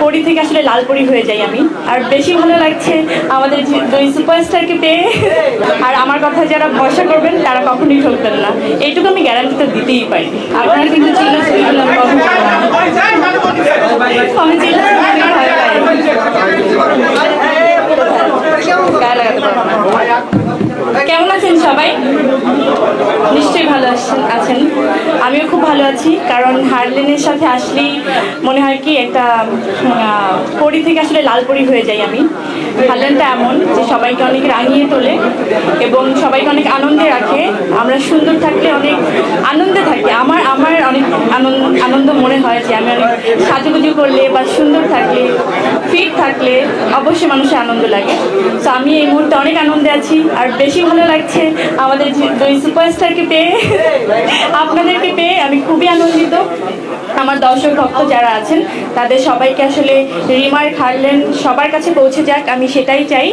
পরি থেকে আসলে লাল পরি হয়ে যাই আমি। আর বেশি ভালো লাগছে আমাদের দুই সুপারস্টারকে পেয়ে। আর আমার কথা যারা ভরসা করবেন তারা কখনোই ঠকবেন না, এইটুকু আমি গ্যারান্টি তো দিতেই পারি। আপনারা কিন্তু চিল্লা ছবিগুলো আমি চিল্লা কেমন আছেন সবাই? নিশ্চয়ই ভালো আছেন। আমিও খুব ভালো আছি, কারণ হারলেনের সাথে আসলেই মনে হয় কি একটা পরি থেকে আসলে লাল পরি হয়ে যাই আমি। হারলেনটা এমন যে সবাইকে অনেক রাঙিয়ে তোলে এবং সবাইকে অনেক আনন্দে রাখে। আমরা সুন্দর থাকলে অনেক আনন্দে থাকি। আমার অনেক আনন্দ মনে হয় যে আমি অনেক সাজুগুজু করলে বা সুন্দর থাকলে, ফিট থাকলে অবশ্যই মানুষের আনন্দ লাগে। তো আমি এই মুহূর্তে অনেক আনন্দে আছি। আর বেশি ভালো লাগছে আমাদের দুই সুপারস্টারকে পেয়ে, আপনাদেরকে পেয়ে আমি খুবই আনন্দিত। আমার দর্শক ভক্ত যারা আছেন তাদের সবাইকে আসলে রিমার্ক হারলেন সবার কাছে পৌঁছে যাক, আমি সেটাই চাই।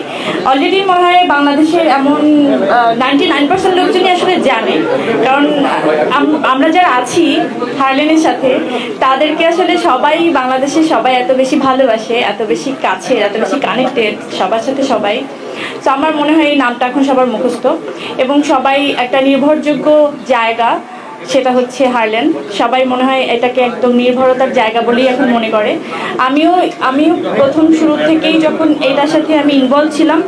অলরেডি মনে হয় বাংলাদেশের এমন 99% লোকজনই আসলে জানে, কারণ আমরা যারা আছি হারলেনের সাথে তাদেরকে আসলে সবাই বাংলাদেশের সবাই এত বেশি ভালোবাসে, এত বেশি কাছে, এত বেশি কানেক্টেড সবার সাথে সবাই। তো আমার মনে হয় এই নামটা এখন সবার মুখস্থ এবং সবাই একটা নির্ভরযোগ্য জায়গা, সেটা হচ্ছে হারলেন। সবাই মনে হয় এটাকে একদম নির্ভরতার জায়গা বলেই এখন মনে করে। আমিও প্রথম শুরু থেকেই যখন এটার সাথে আমি ইনভলভ ছিলাম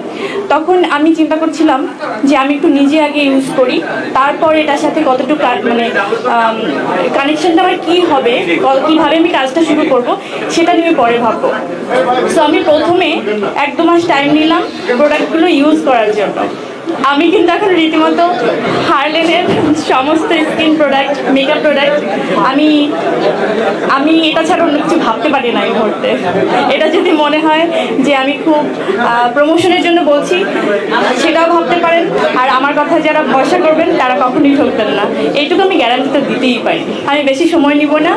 তখন আমি চিন্তা করছিলাম যে আমি একটু নিজে আগে ইউজ করি, তারপর এটার সাথে কতটুকু মানে কানেকশনটা আমার কী হবে, কীভাবে আমি কাজটা শুরু করব সেটা নিয়ে পরে ভাববো। সো আমি প্রথমে 1-2 মাস টাইম নিলাম প্রোডাক্টগুলো ইউজ করার জন্য। আমি কিন্তু এখন রীতিমতো হারলেনের সমস্ত স্কিন প্রোডাক্ট, মেকআপ প্রোডাক্ট আমি এটা ছাড়া অন্য কিছু ভাবতে পারি না এই মুহূর্তে। এটা যদি মনে হয় যে আমি খুব প্রমোশনের জন্য বলছি সেটাও ভাবতে পারেন। আর আমার কথা যারা ভরসা করবেন তারা কখনোই ঠকবেন না, এইটুকু আমি গ্যারান্টি তো দিতেই পারি। আমি বেশি সময় নিব না,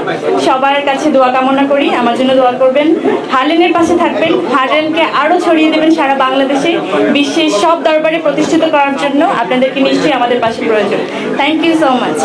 সবার কাছে দোয়া কামনা করি, আমার জন্য দোয়া করবেন, হারলেনের পাশে থাকবেন, হারলেনকে আরও ছড়িয়ে দেবেন সারা বাংলাদেশে, বিশ্বের সব দরবারে প্রতিষ্ঠিত করার জন্য আপনাদেরকে নিশ্চয়ই আমাদের পাশে প্রয়োজন। Thank you so much.